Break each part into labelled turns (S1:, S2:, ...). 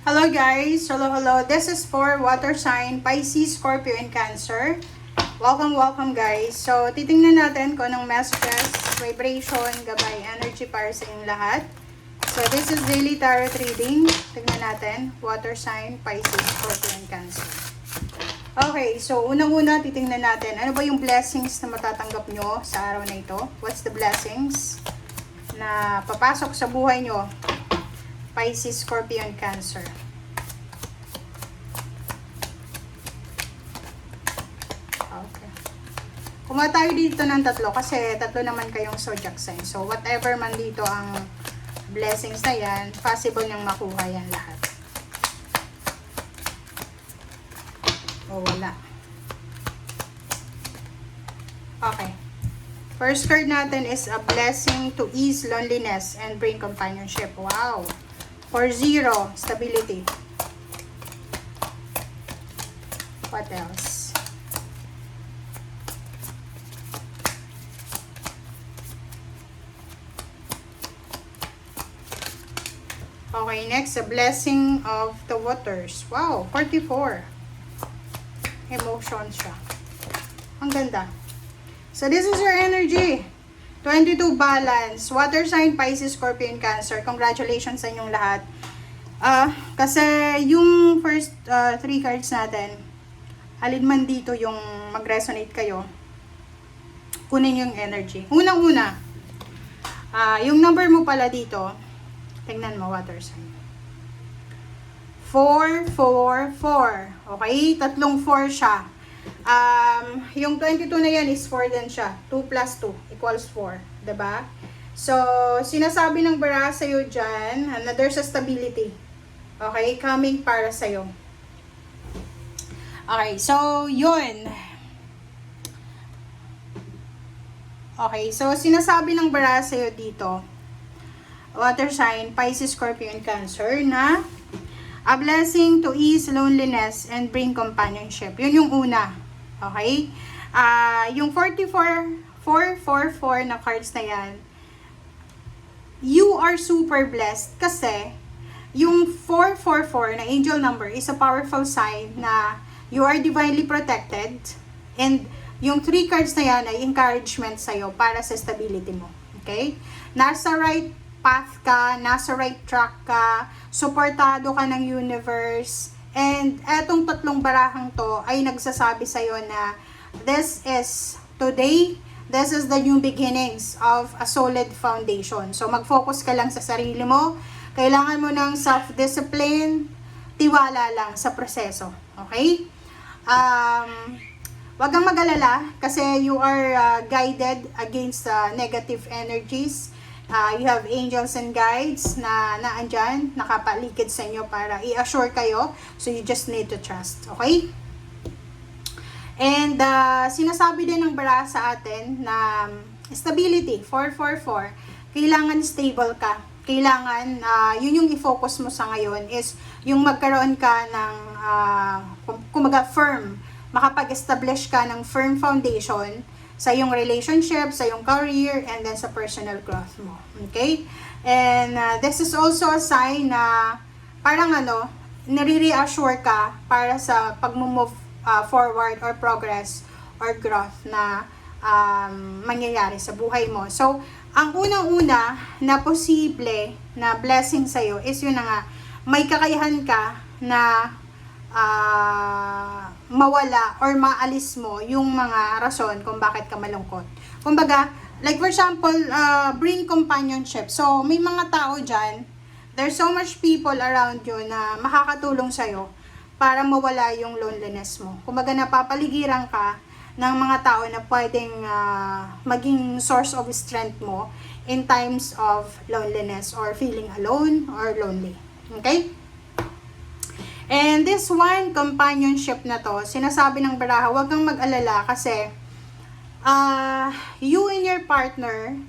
S1: Hello guys! Hello! This is for water sign, Pisces, Scorpio, and Cancer. Welcome guys! So, titingnan natin kung anong messages, vibration, gabay, energy para sa inyong lahat. So, this is daily tarot reading. Tingnan natin, water sign, Pisces, Scorpio, and Cancer. Okay, so unang-una titingnan natin, ano ba yung blessings na matatanggap nyo sa araw na ito? What's the blessings na papasok sa buhay nyo? Pisces, Scorpio, and Cancer. Okay. Kumuha tayo dito ng tatlo kasi tatlo naman kayong zodiac sign. So, whatever man dito ang blessings na yan, possible niyang makuha yan lahat. O, wala. Okay. First card natin is a blessing to ease loneliness and bring companionship. Wow! For 0, stability. What else? Okay, next, a blessing of the waters. Wow, 44. Emotions siya. Ang ganda. So, this is your energy. 22 balance. Water sign, Pisces, Scorpio, and Cancer. Congratulations sa inyong lahat. Kasi yung first 3 cards natin, alin man dito yung mag-resonate kayo, kunin yung energy. Unang-una, yung number mo pala dito, tingnan mo, water sign. 4, 4, 4. Okay? Tatlong 4 siya. Yung 22 na yan is 4 din siya. 2 plus 2 equals 4. Diba? So, sinasabi ng bara sa'yo dyan na there's a stability. Okay? Coming para sa'yo. Okay. So, yun. Okay. So, sinasabi ng bara sa'yo dito, water sign, Pisces, Scorpio, and Cancer, na a blessing to ease loneliness and bring companionship. Yun yung una. Okay? Yung 444 na cards na yan, you are super blessed kasi yung 444 na angel number is a powerful sign na you are divinely protected, and yung 3 cards na yan ay encouragement sa'yo para sa stability mo. Okay? Nasa right path ka, nasa right track ka, suportado ka ng universe, and etong tatlong barahang to ay nagsasabi sa'yo na this is today, this is the new beginnings of a solid foundation. So, mag-focus ka lang sa sarili mo. Kailangan mo ng self-discipline, tiwala lang sa proseso. Okay? Wag kang mag-alala kasi you are guided against negative energies. You have angels and guides na naandyan, nakapaligid sa inyo para i-assure kayo. So, you just need to trust. Okay? And, sinasabi din ng bara sa atin na stability, 444, kailangan stable ka. Kailangan, yun yung i-focus mo sa ngayon is yung magkaroon ka ng, kumaga firm, makapag-establish ka ng firm foundation sa iyong relationship, sa iyong career, and then sa personal growth mo. Okay? And this is also a sign na parang nare-reassure ka para sa pag-move forward or progress or growth na mangyayari sa buhay mo. So, ang unang-una na posible na blessing sa'yo is yun na nga, may kakayahan ka na mawala or maalis mo yung mga rason kung bakit ka malungkot. Kumbaga, like for example, bring companionship. So, may mga tao dyan, there's so much people around you na makakatulong sa'yo para mawala yung loneliness mo. Kumbaga, napapaligiran ka ng mga tao na pwedeng maging source of strength mo in times of loneliness or feeling alone or lonely. Okay? And this one, companionship na to, sinasabi ng baraha, huwag kang mag-alala kasi you and your partner,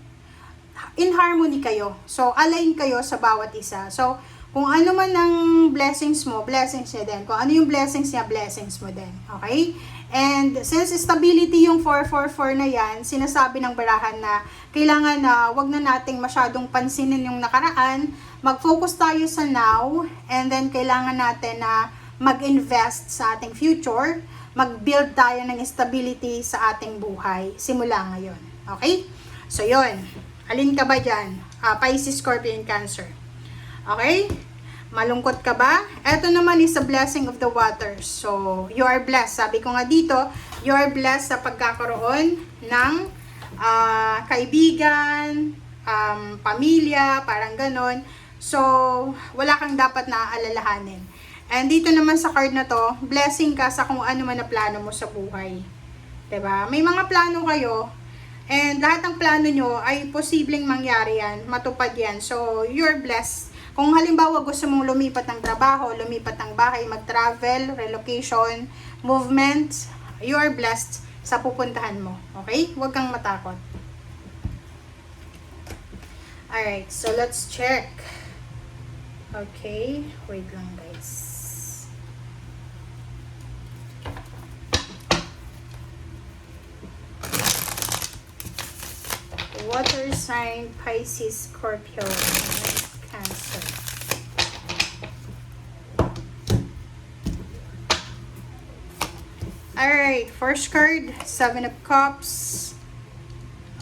S1: in harmony kayo. So, align kayo sa bawat isa. So, kung ano man ang blessings mo, blessings niya din. Kung ano yung blessings niya, blessings mo din. Okay? And since stability yung 444 na yan, sinasabi ng barahan na kailangan na wag na nating masyadong pansinin yung nakaraan, mag-focus tayo sa now, and then kailangan natin na mag-invest sa ating future, mag-build tayo ng stability sa ating buhay simula ngayon. Okay? So, yun. Alin ka ba dyan? Pisces, Scorpio, and Cancer. Okay? Malungkot ka ba? Ito naman is a blessing of the waters. So, you are blessed. Sabi ko nga dito, you are blessed sa pagkakaroon ng kaibigan, pamilya, parang ganon. So, wala kang dapat na aalalahanin. And dito naman sa card na to, blessing ka sa kung ano man na plano mo sa buhay. 'Di ba? May mga plano kayo, and lahat ng plano nyo ay posibleng mangyari yan, matupad yan. So, you're blessed. Kung halimbawa gusto mong lumipat ng trabaho, lumipat ng bahay, mag-travel, relocation, movement, you are blessed sa pupuntahan mo. Okay? Huwag kang matakot. Alright, so let's check. Okay, wait lang guys. Water sign, Pisces, Scorpio, and Cancer. Alright, first card, 7 of Cups.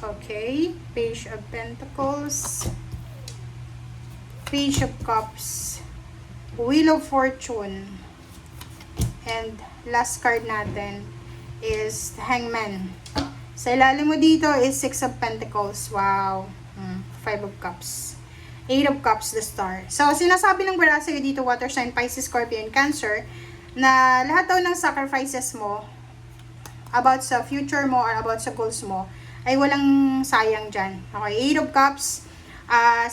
S1: Okay, Page of Pentacles, Page of Cups, Wheel of Fortune, and last card natin is the Hangman. Sa ilalim mo dito is 6 of Pentacles. Wow. 5 of Cups. 8 of Cups, the Star. So, sinasabi ng bara sa'yo dito, Water Sign, Pisces, Scorpio, and Cancer, na lahat daw ng sacrifices mo about sa future mo or about sa goals mo ay walang sayang dyan. Okay, 8 of Cups.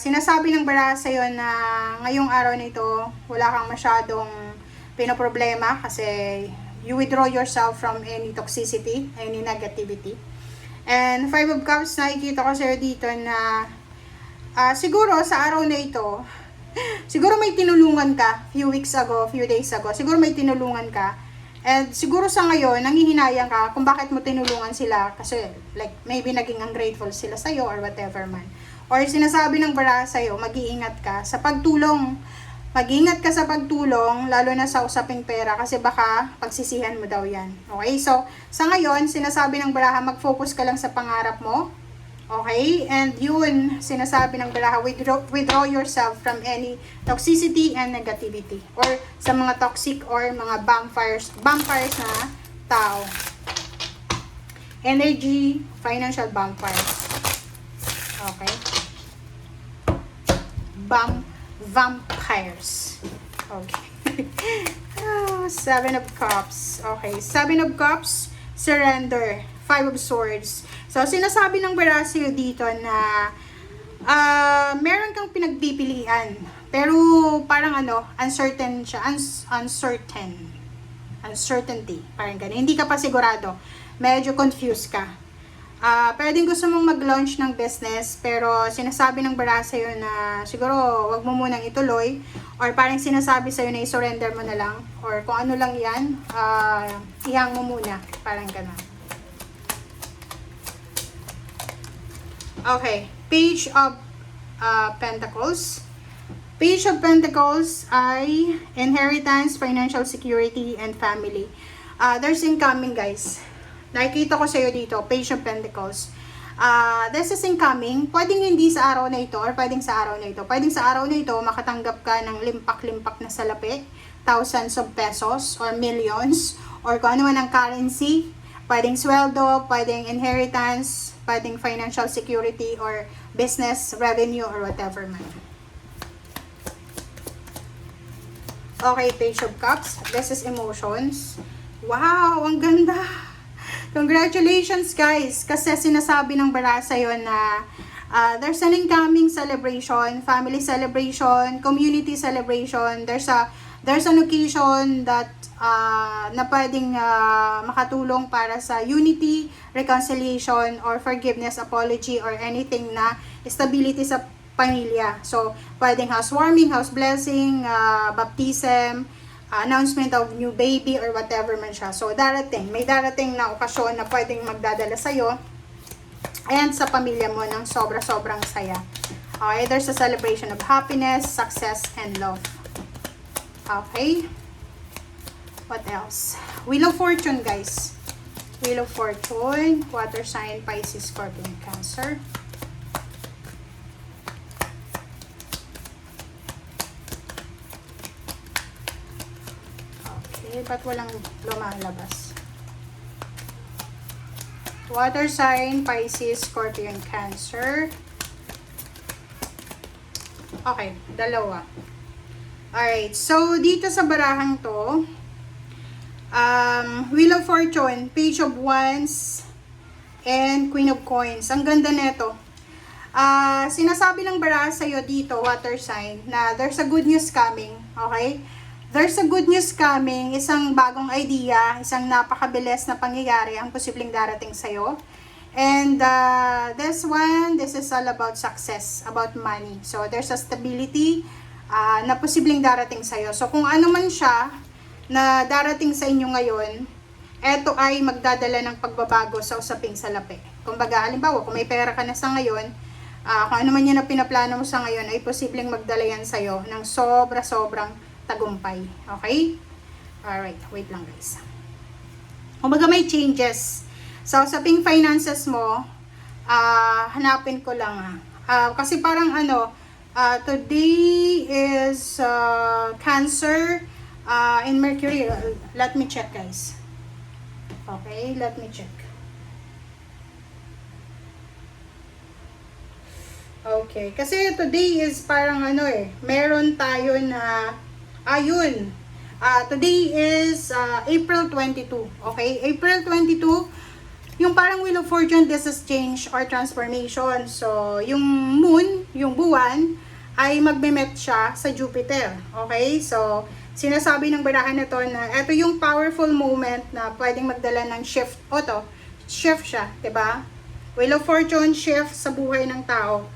S1: Sinasabi ng bara sa'yo na ngayong araw na ito, wala kang masyadong pinoproblema kasi you withdraw yourself from any toxicity, any negativity. And 5 of Cups, nakikita ko sa'yo dito na siguro sa araw na ito, siguro may tinulungan ka few weeks ago, few days ago, siguro may tinulungan ka. And siguro sa ngayon, nanghihinayang ka kung bakit mo tinulungan sila kasi like maybe naging ungrateful sila sa'yo or whatever man. Or sinasabi ng bara sa'yo, mag-iingat ka sa pagtulong. Mag-ingat ka sa pagtulong, lalo na sa usaping pera, kasi baka pagsisihan mo daw yan. Okay? So, sa ngayon, sinasabi ng baraha, mag-focus ka lang sa pangarap mo. Okay? And yun, sinasabi ng baraha, withdraw yourself from any toxicity and negativity. Or sa mga toxic or mga vampires na tao. Energy, financial vampires. Okay? Vampires. Okay. 7 of Cups. Okay. 7 of Cups, surrender. 5 of Swords. So, sinasabi ng Barasio dito na meron kang pinagpipilian. Pero, parang uncertain siya. Uncertainty. Parang ganun. Hindi ka pa sigurado. Medyo confused ka. Pwedeng gusto mong mag-launch ng business, pero sinasabi ng bara sa'yo na siguro wag mo munang ituloy, or parang sinasabi sa'yo na i-surrender mo na lang, or kung ano lang yan, ihang mo muna, parang gano'n. Okay, Page of Pentacles. Page of Pentacles ay inheritance, financial security, and family. There's incoming, guys. Nakikita ko sa'yo dito, Page of Pentacles. This is incoming. Pwedeng hindi sa araw na ito or pwedeng sa araw na ito. Pwedeng sa araw na ito, makatanggap ka ng limpak-limpak na salapi, thousands of pesos or millions, or kung ano man ang currency. Pwedeng sweldo, pwedeng inheritance, pwedeng financial security or business revenue or whatever man. Okay, Page of Cups. This is emotions. Wow, ang ganda! Congratulations, guys! Kasi sinasabi ng bara sa'yo na there's an incoming celebration, family celebration, community celebration. There's an occasion that na pwedeng makatulong para sa unity, reconciliation, or forgiveness, apology, or anything na stability sa pamilya. So, pwedeng housewarming, house blessing, baptism, announcement of new baby, or whatever man siya. So, may darating na okasyon na pwedeng magdadala sa'yo and sa pamilya mo ng sobra-sobrang saya. Okay, there's a celebration of happiness, success, and love. Okay. What else? Wheel of Fortune, guys. Wheel of Fortune, water sign, Pisces, Scorpio, and Cancer. Okay, ba't walang lumalabas? Water sign, Pisces, Scorpio, and Cancer. Okay, dalawa. Alright, so dito sa barahang to, Wheel of Fortune, Page of Wands, and Queen of Coins. Ang ganda nito. Sinasabi ng baraha sa'yo dito, water sign, na there's a good news coming. Okay? There's a good news coming, isang bagong idea, isang napakabilis na pangyayari ang posibleng darating sa'yo. And this is all about success, about money. So, there's a stability na posibleng darating sa'yo. So, kung ano man siya na darating sa inyo ngayon, eto ay magdadala ng pagbabago sa usaping salapi. Kumbaga, halimbawa, kung may pera ka na sa ngayon, kung ano man yun na pinaplano mo sa ngayon, ay posibleng magdala yan sa'yo ng sobra-sobrang tagumpay. Okay? Alright, wait lang guys. Kumbaga may changes. Sa usaping finances mo, hanapin ko lang kasi parang today is Cancer in Mercury. Let me check guys. Okay, let me check. Okay, kasi today is parang meron tayo na ayun. Today is April 22. Okay, April 22. Yung parang Wheel of Fortune, this is change or transformation. So, yung moon, yung buwan, ay magme-met siya sa Jupiter. Okay? So, sinasabi ng barahan na to na ito yung powerful moment na pwedeng magdala ng shift. Shift siya, 'di ba? Wheel of Fortune, shift sa buhay ng tao.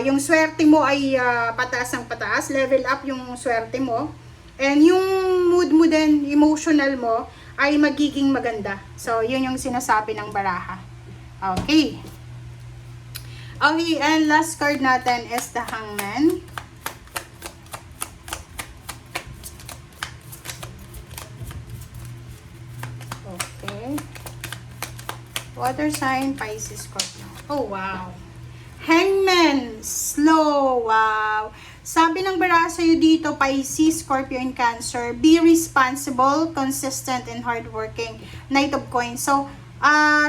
S1: Yung swerte mo ay pataas ang pataas, level up yung swerte mo. And yung mood mo din, emotional mo, ay magiging maganda. So, yun yung sinasabi ng baraha. Okay. Okay, and last card natin is the Hangman. Okay. Water sign, Pisces, Scorpio. Oh, wow. Hangman, slow, wow. Sabi ng baraha sa'yo dito, Pisces, Scorpio, and Cancer, be responsible, consistent, and hardworking. Knight of Coins. So,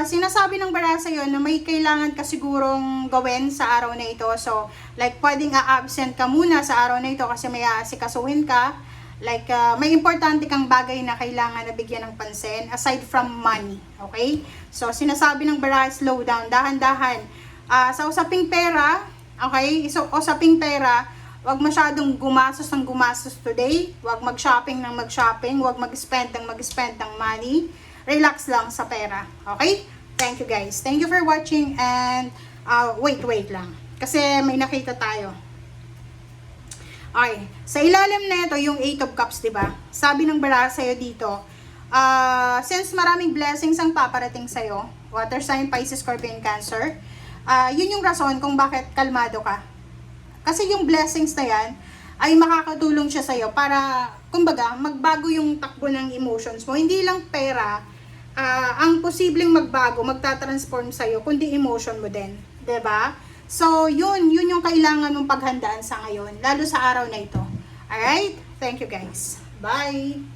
S1: sinasabi ng baraha sa'yo na may kailangan ka sigurong gawin sa araw na ito. So, like, pwedeng absent ka muna sa araw na ito kasi may aasikasuhin ka. Like, may importante kang bagay na kailangan na bigyan ng pansin aside from money. Okay? So, sinasabi ng baraha, slow down, dahan-dahan. Sa usaping pera, okay? So, usaping pera, wag masyadong gumastos ng gumastos today. Wag mag-shopping ng mag-shopping. Wag mag-spend ng mag-spend ng money. Relax lang sa pera. Okay? Thank you guys. Thank you for watching and wait lang. Kasi may nakita tayo. Okay. Sa ilalim na ito, yung 8 of Cups, diba? Sabi ng baraha sa'yo dito, since maraming blessings ang paparating sa'yo, water sign, Pisces, Scorpio, and Cancer, yun yung rason kung bakit kalmado ka. Kasi yung blessings na yan, ay makakatulong siya sa'yo para, kumbaga, magbago yung takbo ng emotions mo. Hindi lang pera, ang posibleng magbago, magtatransform sa'yo, kundi emotion mo din. 'Di ba? So, yun yung kailangan mong paghandaan sa ngayon, lalo sa araw na ito. Alright? Thank you guys. Bye!